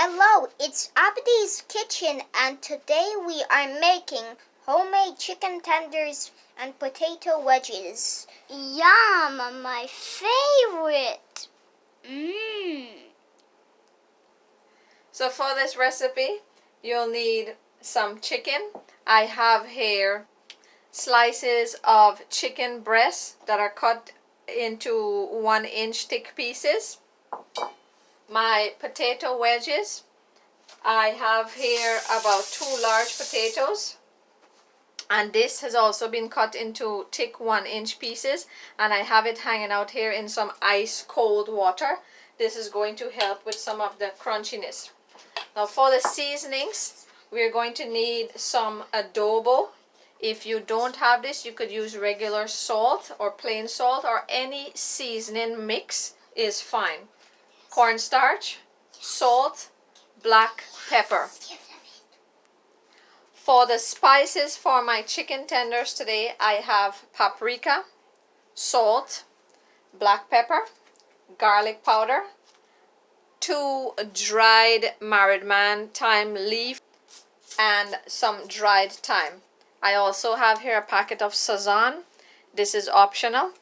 Hello, it's Abdi's Kitchen, and today we are making homemade chicken tenders and potato wedges. Yum, my favorite. So for this recipe, you'll need some chicken. I have here slices of chicken breast that are cut into 1-inch thick pieces. My potato wedges. I have here about 2 large potatoes, and this has also been cut into thick 1-inch pieces, and I have it hanging out here in some ice cold water. This is going to help with some of the crunchiness. Now for the seasonings, we're going to need some adobo. If you don't have this, you could use regular salt or plain salt, or any seasoning mix is fine. Cornstarch, salt, black pepper. For the spices for my chicken tenders today, I have paprika, salt, black pepper, garlic powder, 2 dried marinate thyme leaf, and some dried thyme. I also have here a packet of sazon. This is optional.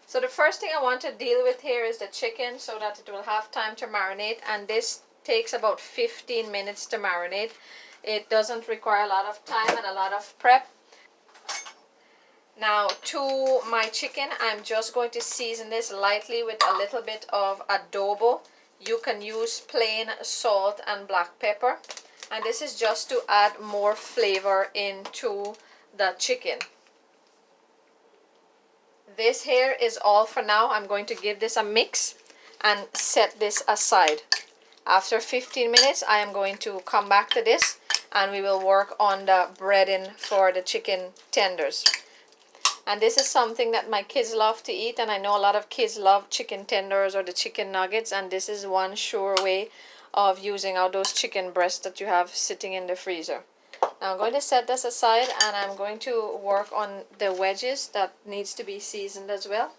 So the first thing I want to deal with here is the chicken, so that it will have time to marinate, and this takes about 15 minutes to marinate. It doesn't require a lot of time and a lot of prep. Now to my chicken, I'm just going to season this lightly with a little bit of adobo. You can use plain salt and black pepper, and this is just to add more flavor into the chicken. This here is all for now. I'm going to give this a mix and set this aside. After 15 minutes, I am going to come back to this, and we will work on the breading for the chicken tenders. And this is something that my kids love to eat, and I know a lot of kids love chicken tenders or the chicken nuggets, and this is one sure way of using out those chicken breasts that you have sitting in the freezer. Now I'm going to set this aside, and I'm going to work on the wedges that needs to be seasoned as well.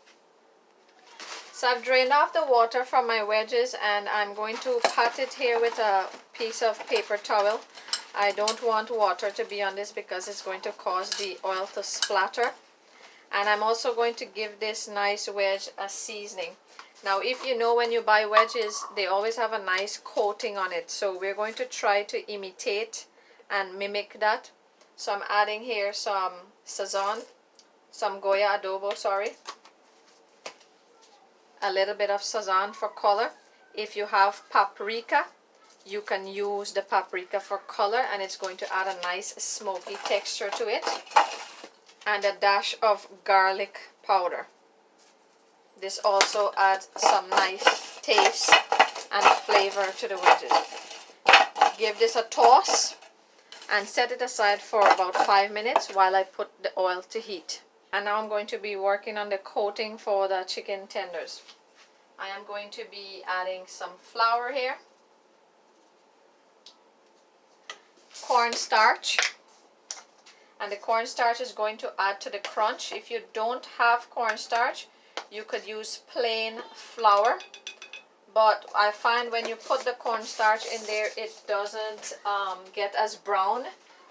So I've drained off the water from my wedges, and I'm going to pat it here with a piece of paper towel. I don't want water to be on this because it's going to cause the oil to splatter. And I'm also going to give this nice wedge a seasoning. Now if you know, when you buy wedges, they always have a nice coating on it. So we're going to try to imitate and mimic that. So I'm adding here some sazon, some goya adobo, sorry. A little bit of sazon for color. If you have paprika, you can use the paprika for color, and it's going to add a nice smoky texture to it. And a dash of garlic powder. This also adds some nice taste and flavor to the wedges. Give this a toss and set it aside for about 5 minutes while I put the oil to heat. And now I'm going to be working on the coating for the chicken tenders. I am going to be adding some flour here, cornstarch, and the cornstarch is going to add to the crunch. If you don't have cornstarch, you could use plain flour, but I find when you put the cornstarch in there, it doesn't get as brown,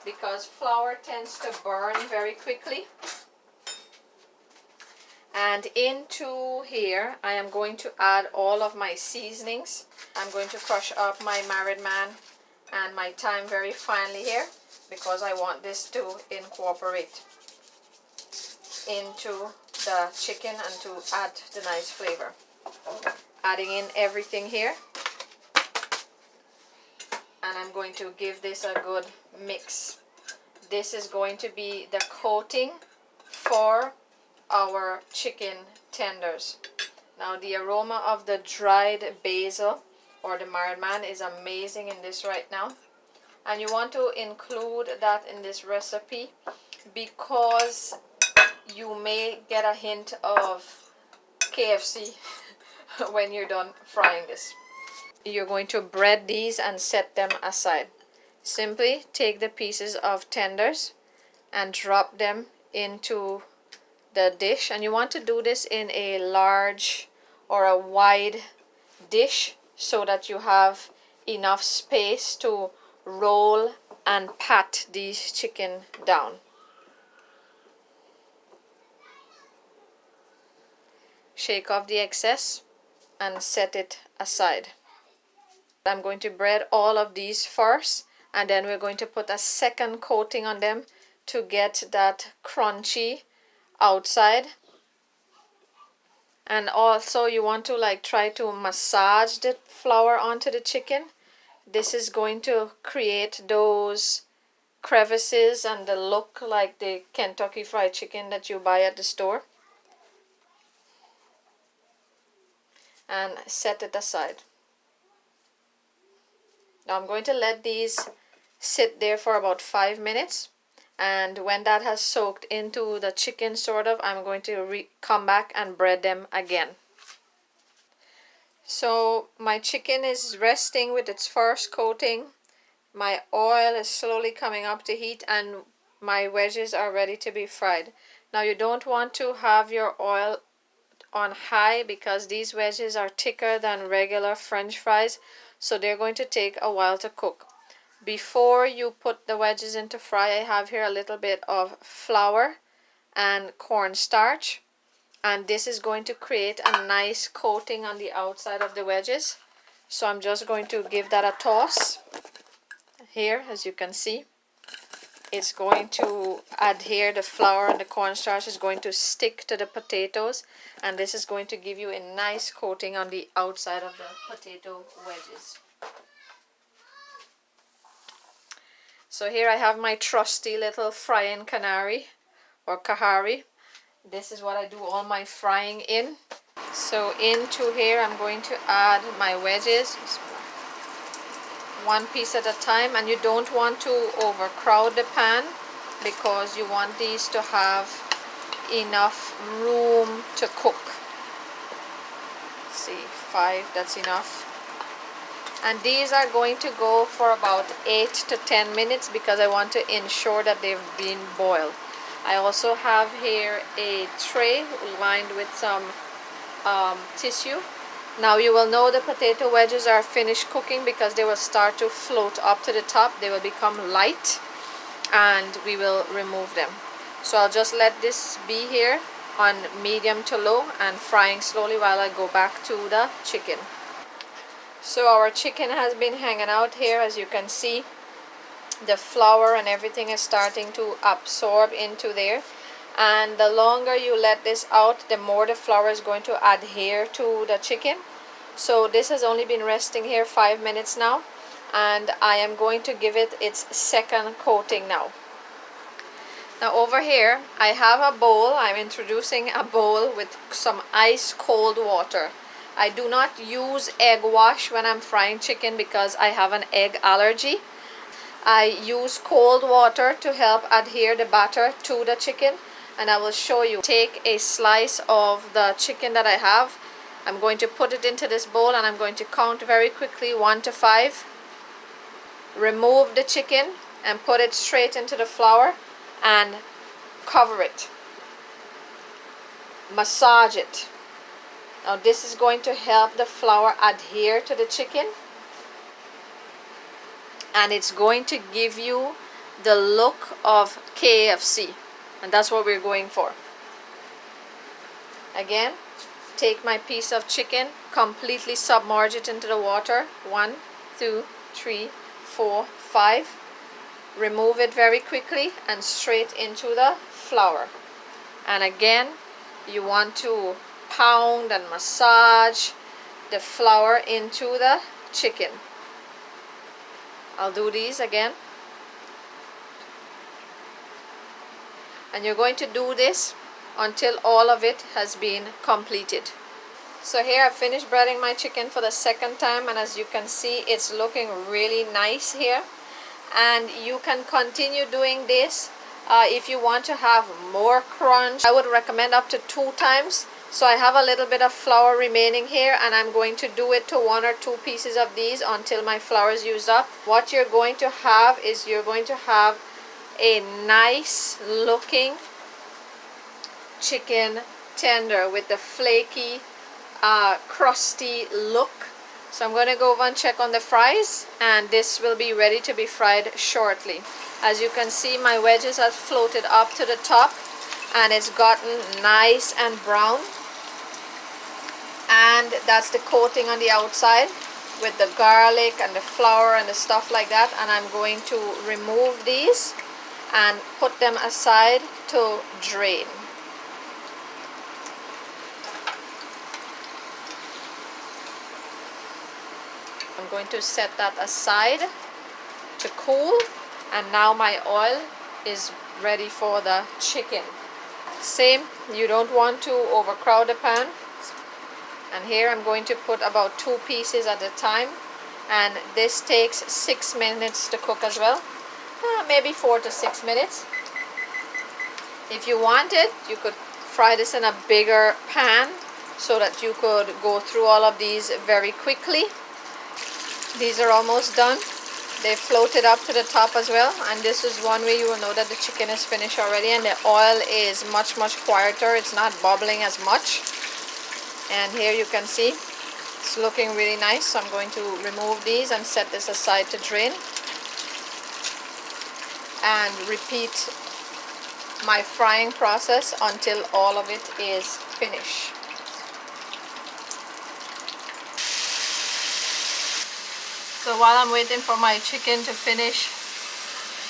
because flour tends to burn very quickly. And into here, I am going to add all of my seasonings. I'm going to crush up my marinade and my thyme very finely here, because I want this to incorporate into the chicken and to add the nice flavor. Adding in everything here, and I'm going to give this a good mix. This is going to be the coating for our chicken tenders. Now the aroma of the dried basil or the marinade is amazing in this right now, and you want to include that in this recipe because you may get a hint of KFC when you're done frying this. You're going to bread these and set them aside. Simply take the pieces of tenders and drop them into the dish, and you want to do this in a large or a wide dish so that you have enough space to roll and pat these chicken down. Shake off the excess and set it aside. I'm going to bread all of these first, and then we're going to put a second coating on them to get that crunchy outside. And also you want to like try to massage the flour onto the chicken. This is going to create those crevices and the look like the Kentucky Fried Chicken that you buy at the store. And set it aside. Now I'm going to let these sit there for about 5 minutes, and when that has soaked into the chicken sort of, I'm going to come back and bread them again. So my chicken is resting with its first coating. My oil is slowly coming up to heat, and my wedges are ready to be fried. Now you don't want to have your oil on high because these wedges are thicker than regular French fries, so they're going to take a while to cook. Before you put the wedges into fry, I have here a little bit of flour and cornstarch, and this is going to create a nice coating on the outside of the wedges. So I'm just going to give that a toss here. As you can see, it's going to adhere, the flour and the cornstarch is going to stick to the potatoes, and this is going to give you a nice coating on the outside of the potato wedges. So here I have my trusty little frying canary or kahari. This is what I do all my frying in. So into here I'm going to add my wedges, one piece at a time, and you don't want to overcrowd the pan because you want these to have enough room to cook. Let's see, 5, that's enough. And these are going to go for about 8 to 10 minutes because I want to ensure that they've been boiled. I also have here a tray lined with some tissue. Now you will know the potato wedges are finished cooking because they will start to float up to the top. They will become light and we will remove them. So I'll just let this be here on medium to low and frying slowly while I go back to the chicken. So our chicken has been hanging out here. As you can see, the flour and everything is starting to absorb into there, and the longer you let this out, the more the flour is going to adhere to the chicken. So this has only been resting here 5 minutes now, and I am going to give it its second coating now. Now over here I have a bowl. I'm introducing a bowl with some ice cold water. I do not use egg wash when I'm frying chicken because I have an egg allergy. I use cold water to help adhere the batter to the chicken, and I will show you. Take a slice of the chicken that I have. I'm going to put it into this bowl and I'm going to count very quickly 1 to 5. Remove the chicken and put it straight into the flour and cover it. Massage it. Now this is going to help the flour adhere to the chicken, and it's going to give you the look of KFC, and that's what we're going for. Again, take my piece of chicken, completely submerge it into the water. 1, 2, 3, 4, 5. Remove it very quickly and straight into the flour. And again, you want to pound and massage the flour into the chicken. I'll do these again. And you're going to do this until all of it has been completed. So here I've finished breading my chicken for the second time, and as you can see, it's looking really nice here. And you can continue doing this if you want to have more crunch. I would recommend up to 2 times. So I have a little bit of flour remaining here, and I'm going to do it to 1 or 2 pieces of these until my flour is used up. What you're going to have is you're going to have a nice looking chicken tender with the flaky, crusty look. So I'm going to go over and check on the fries, and this will be ready to be fried shortly. As you can see, my wedges have floated up to the top and it's gotten nice and brown. And that's the coating on the outside with the garlic and the flour and the stuff like that. And I'm going to remove these and put them aside to drain. I'm going to set that aside to cool, and now my oil is ready for the chicken. Same, you don't want to overcrowd the pan. And here I'm going to put about 2 pieces at a time, and this takes 6 minutes to cook as well. Maybe 4 to 6 minutes. If you wanted, you could fry this in a bigger pan so that you could go through all of these very quickly. These are almost done. They floated up to the top as well, and this is one way you will know that the chicken is finished already, and the oil is much quieter. It's not bubbling as much. And here you can see it's looking really nice. So I'm going to remove these and set this aside to drain, and repeat my frying process until all of it is finished. So while I'm waiting for my chicken to finish,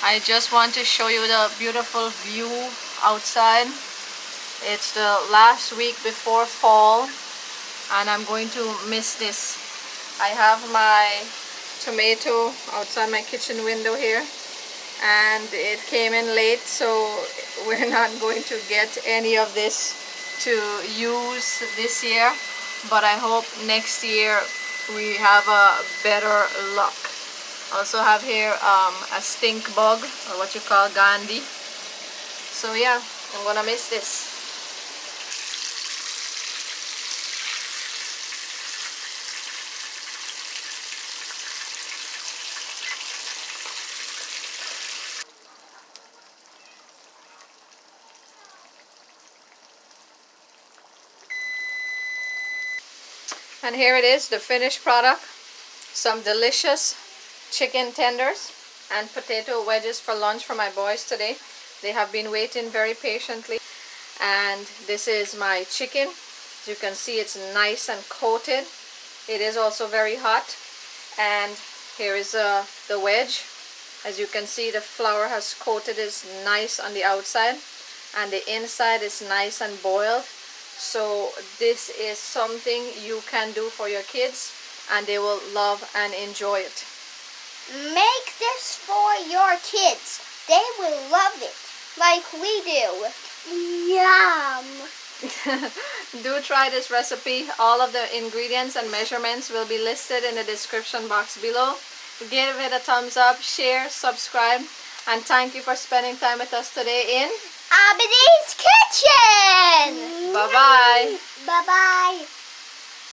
I just want to show you the beautiful view outside. It's the last week before fall, and I'm going to miss this. I have my tomato outside my kitchen window here, and it came in late, so we're not going to get any of this to use this year, but I hope next year we have a better luck. Also have here a stink bug, or what you call Gandhi. So yeah, I'm gonna miss this. And here it is, the finished product. Some delicious chicken tenders and potato wedges for lunch for my boys today. They have been waiting very patiently. And this is my chicken. As you can see, it's nice and coated. It is also very hot. And here is the wedge. As you can see, the flour has coated it nice on the outside, and the inside is nice and boiled. So this is something you can do for your kids, and they will love and enjoy it. Make this for your kids. They will love it like we do. Yum! Do try this recipe. All of the ingredients and measurements will be listed in the description box below. Give it a thumbs up, share, subscribe, and thank you for spending time with us today in Abby's Kitchen! Bye-bye. Bye-bye.